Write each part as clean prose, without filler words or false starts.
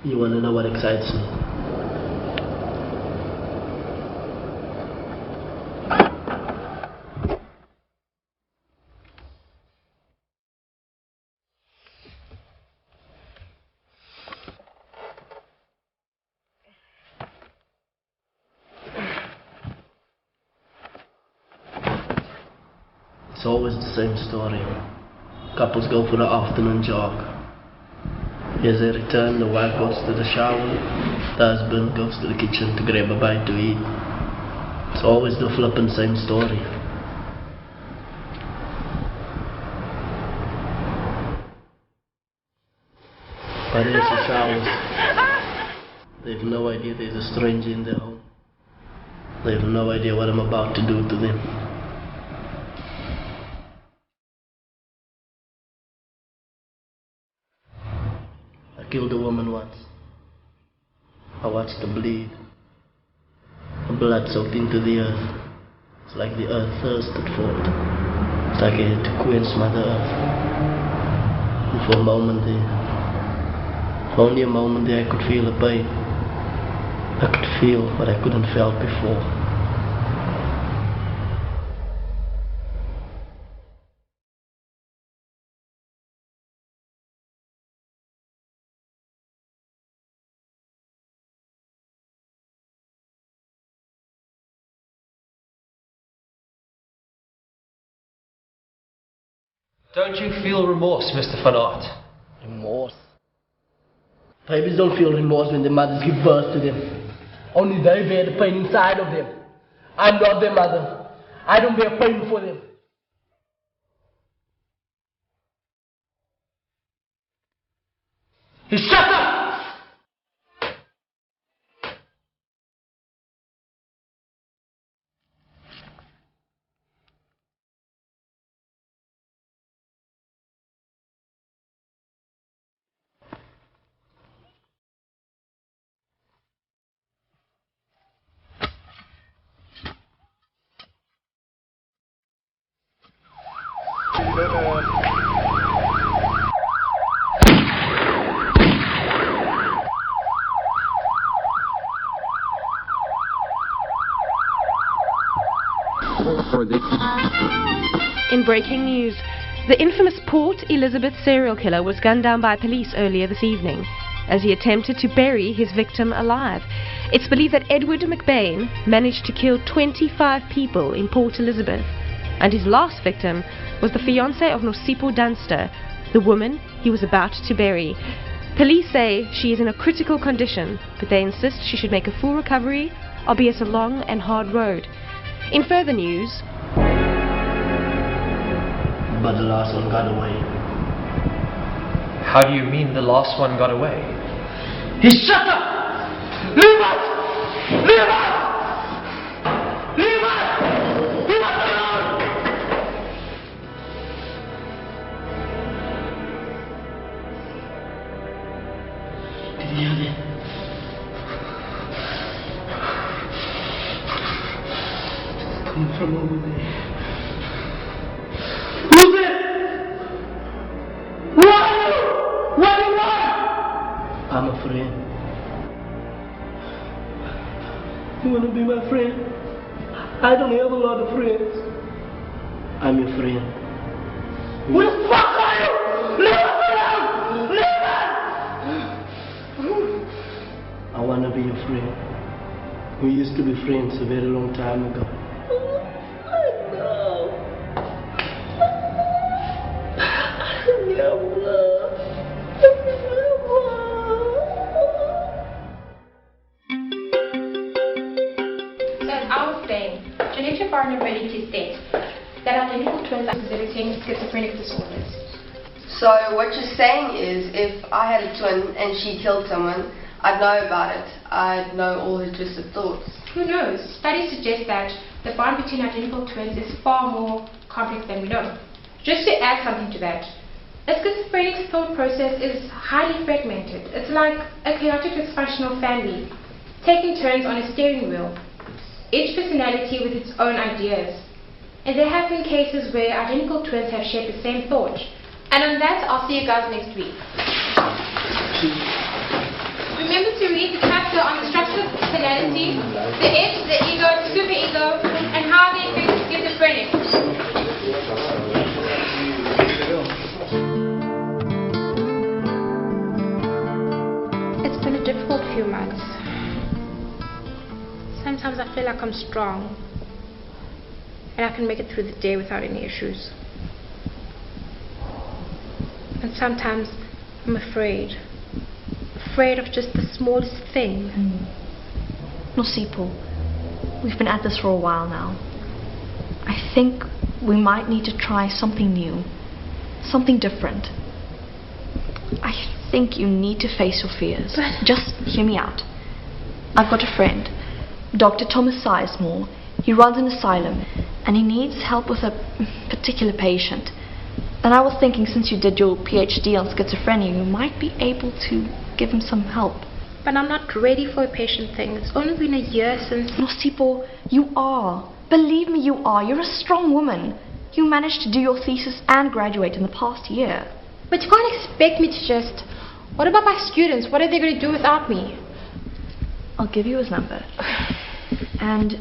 You want to know what excites me? It's always the same story. Couples go for the afternoon jog. As they return, the wife goes to the shower, the husband goes to the kitchen to grab a bite to eat. It's always the flippin' same story. But as he showers, they have no idea there's a stranger in their home. They have no idea what I'm about to do to them. I killed a woman once. I watched her bleed. Her blood soaked into the earth. It's like the earth thirsted for it. It's like I had to quench Mother Earth. And for a moment there, for only a moment there, I could feel the pain. I could feel what I couldn't felt before. Don't you feel remorse, Mr. Van Aert? Remorse? Babies don't feel remorse when their mothers give birth to them. Only they bear the pain inside of them. I'm not their mother. I don't bear pain for them. Shut up! In breaking news, the infamous Port Elizabeth serial killer was gunned down by police earlier this evening as he attempted to bury his victim alive. It's believed that Edward McBain managed to kill 25 people in Port Elizabeth, and his last victim was the fiancée of Nosipho Dunster, the woman he was about to bury. Police say she is in a critical condition, but they insist she should make a full recovery, albeit a long and hard road. In further news, but the last one got away. How do you mean the last one got away? He shut up! Leave us! Leave us! Leave us! Leave us alone! Did you hear that? It's coming from over there. Who's it? What do you want? I'm a friend. You want to be my friend? I don't have a lot of friends. I'm your friend. Who the fuck are you? Leave us alone! Leave us! I want to be your friend. We used to be friends a very long time ago. Genetic vulnerability states that identical twins are exhibiting schizophrenic disorders. So what you're saying is, if I had a twin and she killed someone, I'd know about it. I'd know all her twisted thoughts. Who knows? Studies suggest that the bond between identical twins is far more complex than we know. Just to add something to that, a schizophrenic's thought process is highly fragmented. It's like a chaotic dysfunctional family, taking turns on a steering wheel, each personality with its own ideas. And there have been cases where identical twins have shared the same thought. And on that, I'll see you guys next week. remember to read the chapter on the structure of personality, the id, the ego, the superego, and how they affect schizophrenic. It's been a difficult few months. Sometimes I feel like I'm strong and I can make it through the day without any issues. And sometimes I'm afraid of just the smallest thing. Nosipo, we've been at this for a while now. I think we might need to try something new, something different. I think you need to face your fears. But just hear me out. I've got a friend, Dr. Thomas Sizemore. He runs an asylum and he needs help with a particular patient. And I was thinking, since you did your PhD on schizophrenia, you might be able to give him some help. But I'm not ready for a patient thing. It's only been a year since... Nosipo, you are. Believe me, you are. You're a strong woman. You managed to do your thesis and graduate in the past year. But you can't expect me to just... What about my students? What are they going to do without me? I'll give you his number. And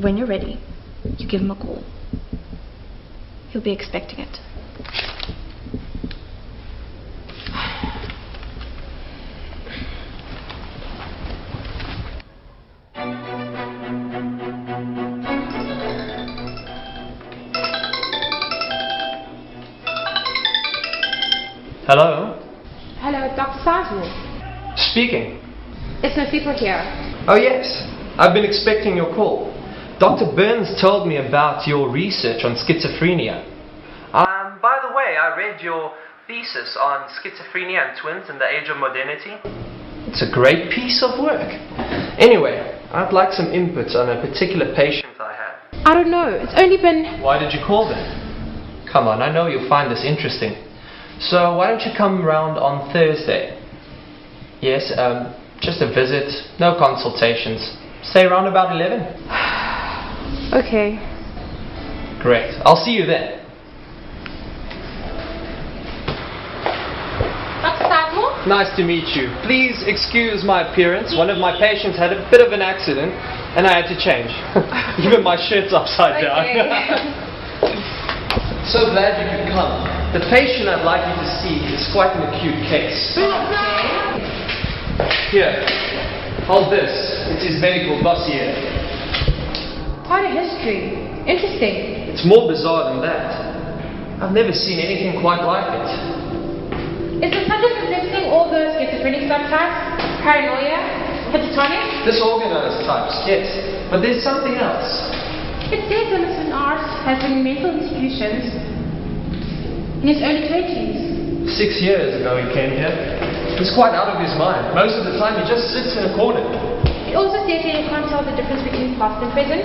when you're ready, you give him a call. He'll be expecting it. Hello? Hello, Dr. Sizemore. Speaking. It's Nosipo here. Oh yes, I've been expecting your call. Dr. Burns told me about your research on schizophrenia. By the way, I read your thesis on schizophrenia and twins in the age of modernity. It's a great piece of work. Anyway, I'd like some inputs on a particular patient I had. I don't know. It's only been... Why did you call then? Come on, I know you'll find this interesting. So why don't you come round on Thursday? Yes, just a visit, no consultations. Say around about 11. Okay. Great. I'll see you then. Dr. Sizemore? Nice to meet you. Please excuse my appearance. One of my patients had a bit of an accident and I had to change. Even my shirt's upside down. So glad you could come. The patient I'd like you to see is quite an acute case. Here, hold this. It's his medical dossier. Quite a history. Interesting. It's more bizarre than that. I've never seen anything quite like it. Is the subject possessing all the schizophrenic subtypes? Paranoia? Hypotonic? Disorganized types, yes. But there's something else. It says that Mr. Art has been in mental institutions in his early 20s. 6 years ago he came here. He's quite out of his mind. Most of the time he just sits in a corner. It also says that you can't tell the difference between past and present.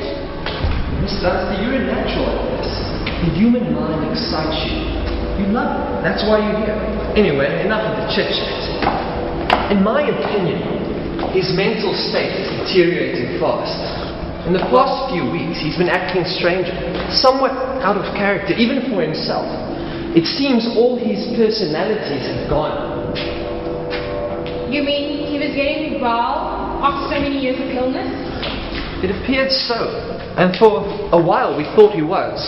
Miss Dunsty, you're a natural at this. The human mind excites you. You love it. That's why you're here. Anyway, enough of the chit-chat. In my opinion, his mental state is deteriorating fast. In the past few weeks, he's been acting stranger, somewhat out of character, even for himself. It seems all his personalities have gone. You mean he was getting well after so many years of illness? It appeared so, and for a while we thought he was.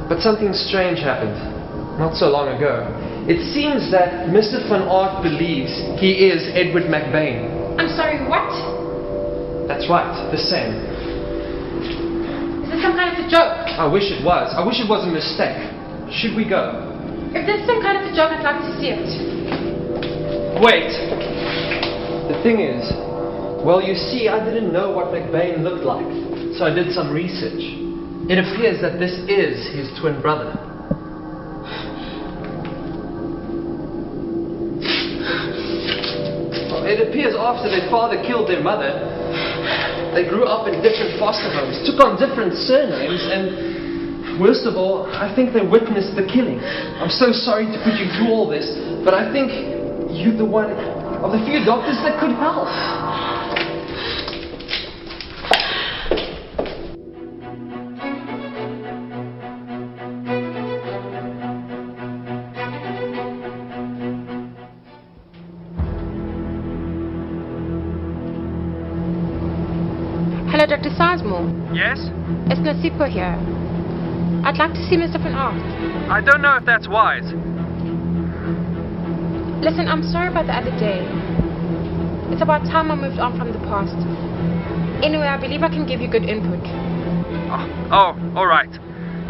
But something strange happened, not so long ago. It seems that Mr. Van Aert believes he is Edward McBain. I'm sorry, what? That's right, the same. Is this some kind of a joke? I wish it was. I wish it was a mistake. Should we go? If this is some kind of a joke, I'd like to see it. Wait! The thing is, well, you see, I didn't know what McBain looked like, so I did some research. It appears that this is his twin brother. Well, it appears after their father killed their mother, they grew up in different foster homes, took on different surnames, and worst of all, I think they witnessed the killing. I'm so sorry to put you through all this, but I think you're the one of the few doctors that could help. Hello, Dr. Sizemore. Yes? It's Nasipo here. I'd like to see Mr. Van Aert. I don't know if that's wise. Listen, I'm sorry about the other day. It's about time I moved on from the past. Anyway, I believe I can give you good input. Oh, alright.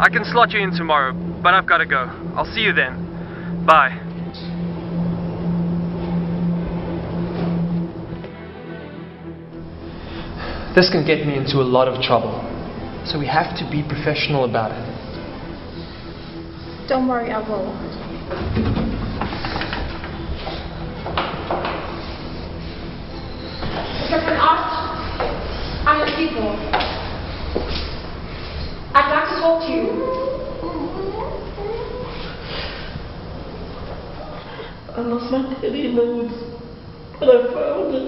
I can slot you in tomorrow, but I've got to go. I'll see you then. Bye. This can get me into a lot of trouble, so we have to be professional about it. Don't worry, I will. Mr. Van Aert, I'm Nasipo. I'd like to talk to you. I lost my teddy in the woods, but I found it.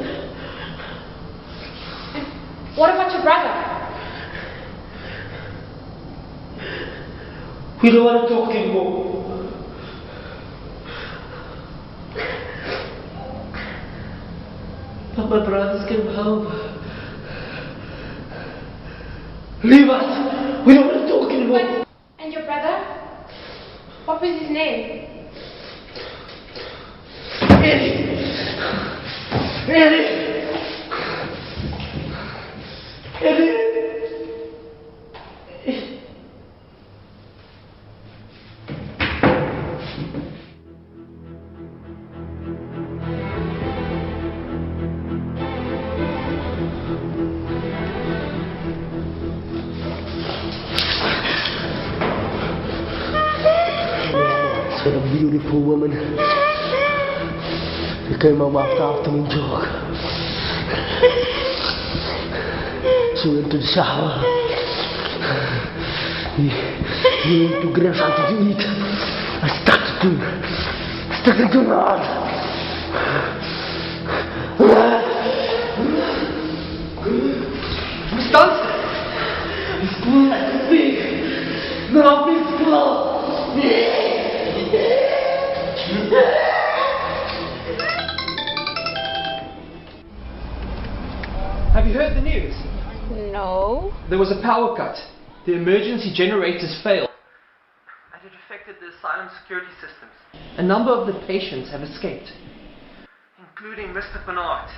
What about your brother? We don't want to talk anymore. But my brothers came home. Leave us! We don't want to talk anymore. But, and your brother? What was his name? Eddie! Eddie! Eddie! What a beautiful woman. She came home after afternoon jog. She went to the shower. He went to grab something to eat. I stuck it to my heart. Miss Dunstan! It's cool like a pig. Now please flow. Have you heard the news? No. There was a power cut. The emergency generators failed, and it affected the asylum security systems. A number of the patients have escaped, including Mr. Van Aert.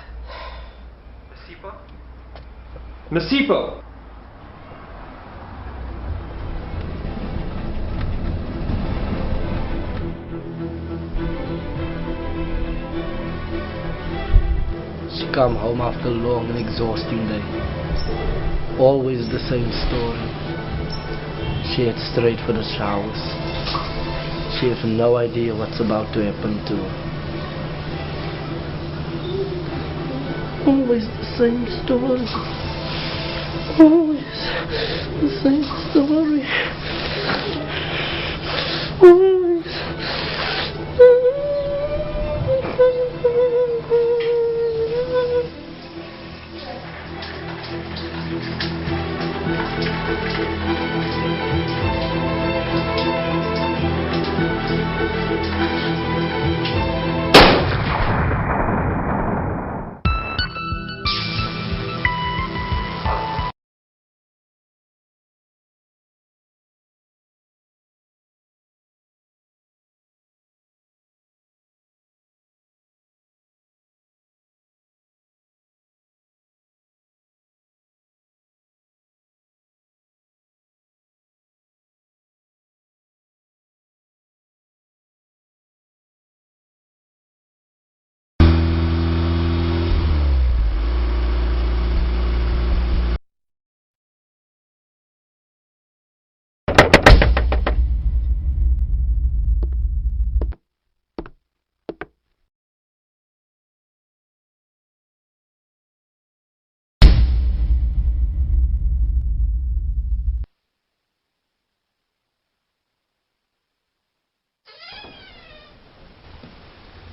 Masipo? Masipo! She come home after a long and exhausting day. Always the same story. She heads straight for the showers. She has no idea what's about to happen to her. Always the same story. Always the same story. Always.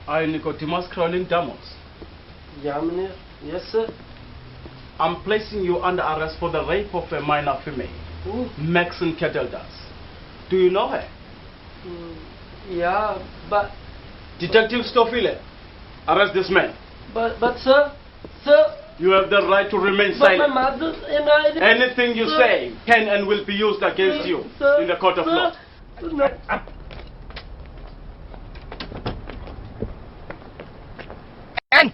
Are you Nicodemus crawling demons? Ja, meneer. Yes, sir. I'm placing you under arrest for the rape of a minor female, Maxine Kettledas. Do you know her? Yeah, but... Detective Stoffile, arrest this man. But, sir, You have the right to remain But my silent. mother and I... Anything you Sir. say can and will be used against you Sir. in the court of Sir. law. No. And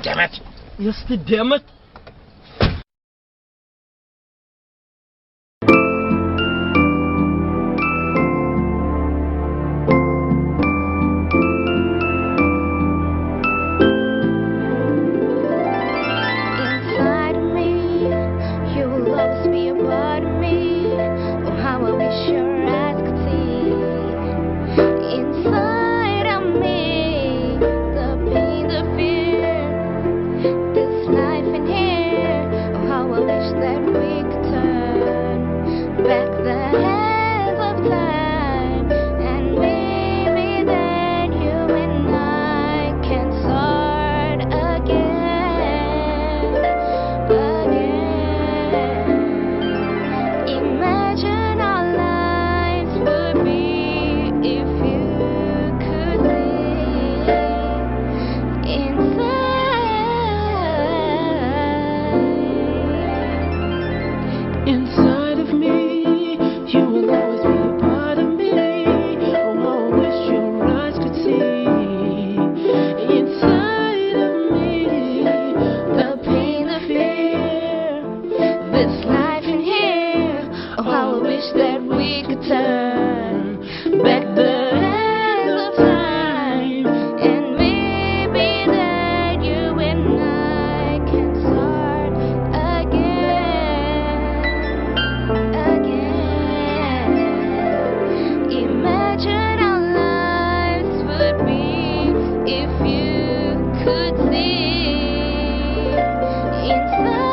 damn it. Yes, damn it. Inside of me, you will always be a part of me. Oh, how I wish your eyes could see. Inside of me, the pain, the fear, this life in here. Oh, how I wish that we could turn back the hands of time, and maybe then you and I can start again. Imagine our lives would be if you could see Inside of me, you will always be a part of me. Oh, how I wish your eyes could see. Inside of me, the pain, the fear, this life in here. Oh, how I wish that we could turn back the hands of time, and maybe that you and I can start again. Imagine our lives would be if you could see inside.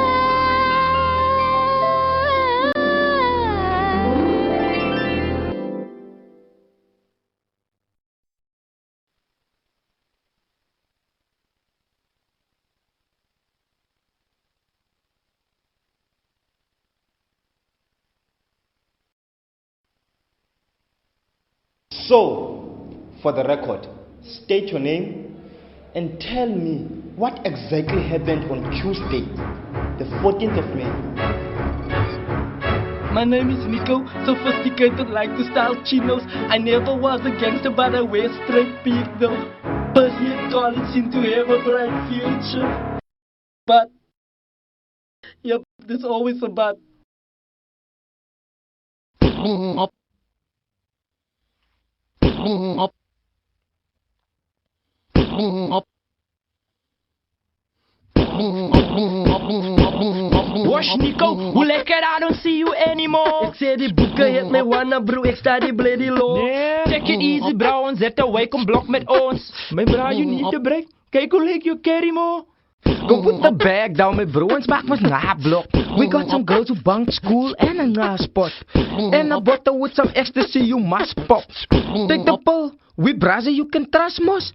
So, for the record, state your name and tell me what exactly happened on Tuesday, the 14th of May. My name is Nico, sophisticated like to style chinos. I never was a gangster, but I wear straight beat though. First year college seemed to have a bright future. But, yep, there's always a but. Wash Nico, hoe lekker, I don't see you anymore. Ik zei die boeken het mij wanna bro, ik sta die bloody low. Take it easy bro, en zet away, kom blok met ons. Mijn bro, you need to break. Kijk hoe leuk je carry mo. Go put the bag down met bro, en smaak was na blok. We got some girls who bunk school and a nice spot. And a bottle with some ecstasy, you must pop. Take the pill, we brother, you can trust mos.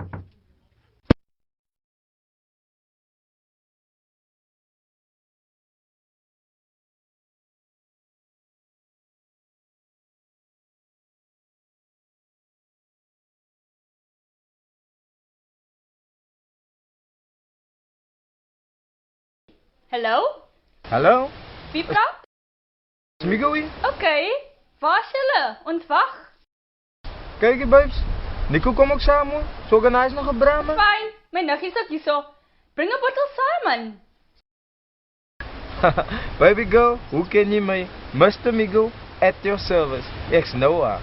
Hallo? Hallo? Wie praat? Smigo hier? Oké. Waar is hulle? Ontwag. Kijk je babes, Nico kom ook samen. Zo organise nog een brama. Fijn. Mijn nuggie is ook hier zo. Bring een bottle Simon. Baby girl, hoe ken je mij? Mr. Migo, at your service. Ex Noah.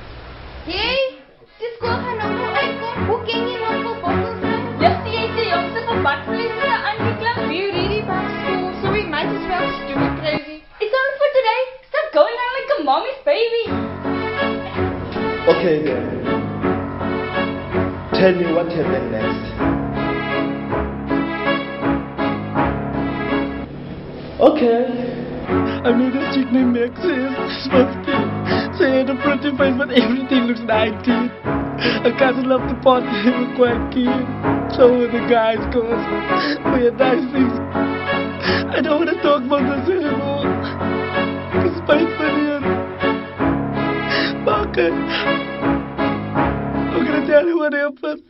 Hey, die skool gaan nou nog uitkom. Hoe ken jy nog vol bottels nou? Just die is die jongste van badvlees aangeklampt. We already back school, so we might as well just do it crazy. It's all for today. Stop going on like a mommy's baby. Okay then. Tell me what happened next. Okay. I met a chick named Maxis. She had a pretty face, but everything looks 19. Her cousin loved to party, they were quite keen. So were the guys, cause we had nice things. I don't want to talk about this anymore. It's spijt van hier. Maar okay. I'm gonna tell you what happened.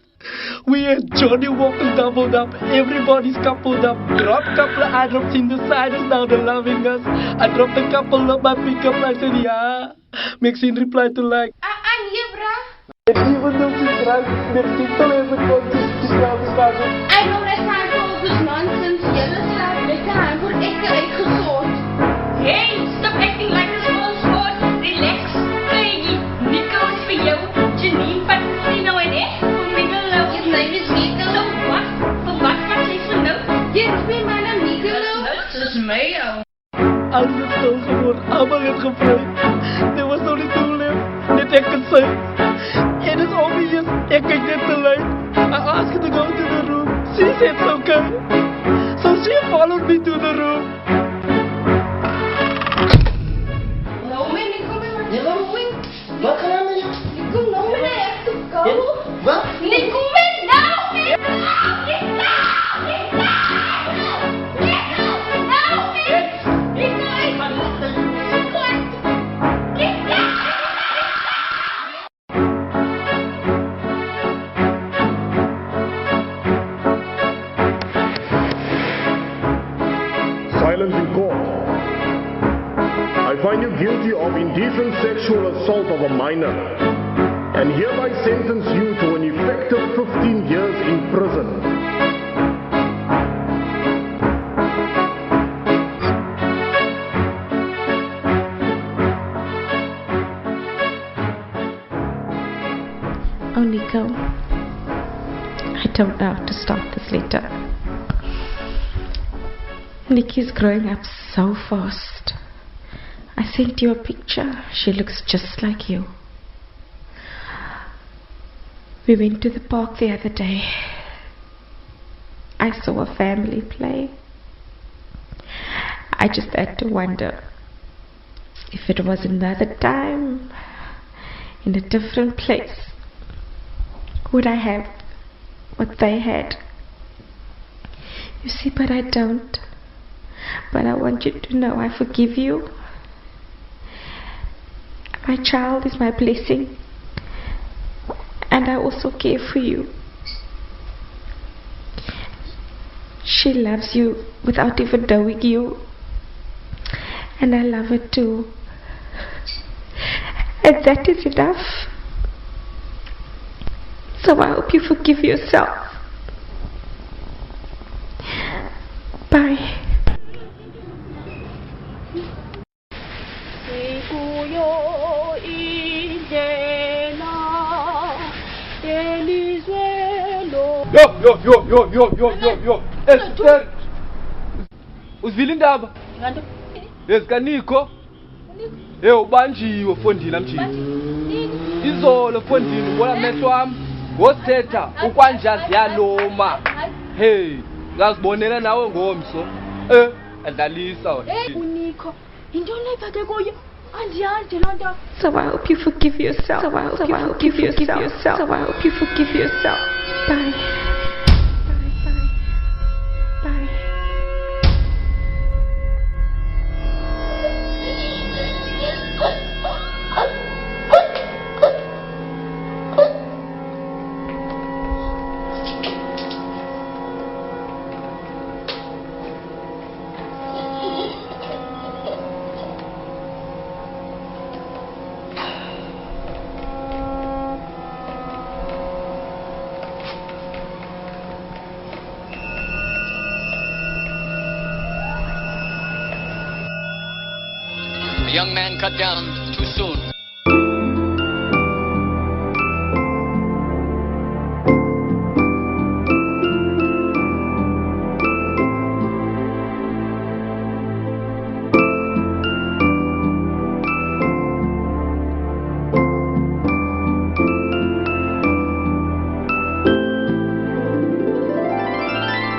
We had Johnny Walker doubled up, everybody's coupled up. Dropped couple of eye drops in the siders, now they're loving us. I dropped a couple of my pickup lines and yeah. Maxine replied to like, I'm here, bruh. and even though she's drunk, Maxine still hasn't gone to Chivago. I know that time for all this nonsense. Julle slaap lekker aan voor ek uitgesort. Hey, stop acting like a small sport. Relax, Peggy. Nico is for you. Janine van Sino en ek. Voor Migolo. His name is Nico. So what? For what is for no? Jy roep my man naam Nico. Dit is my ou. Alles het stil geword, allemaal het gevlucht. There was only two left, net ek kan sê. It is obvious, ek kijk net te luid. I asked her to go to the room. She said it's okay. So she followed me to the room. No man, Nico, what you doing? Wat gaan we doen? Nico, no man, I have to go. Wat? Nico, man, no! Silence in court. I find you guilty of indecent sexual assault of a minor and hereby sentence you to an effective 15 years in prison. Oh, Nico, I don't know how to start this letter. Nikki's growing up so fast. I sent you a picture. She looks just like you. We went to the park the other day. I saw a family play. I just had to wonder if it was another time, in a different place, would I have what they had? You see, but I don't. But I want you to know I forgive you. My child is my blessing, and I also care for you. She loves you without even knowing you, and I love her too. And that is enough. So I hope you forgive yourself. Bye. Yo. Esther. Uzvile indaba? Yezika Nico. Hey, ubanjiwe fondini amjini. Izolo fondini ubona amehlo wami. Ngosithetha ukwanjazi yaloma. Hey, ngazibonela nawe ngomso. Adlalisa wena. Unico, intoni ephathe kuyo? Andiyazi loo nto. So I hope you forgive yourself. So I hope you forgive yourself. So I hope you forgive yourself. Bye. Bye. The young man cut down too soon.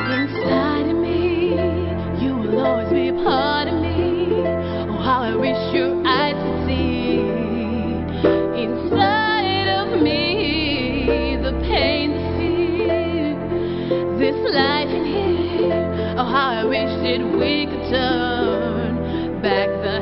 Inside of me, you will always be a part of me. Oh, how I wish your eyes could see. Inside of me, the pain, the fear, this life in here. Oh, how I wish that we could turn back the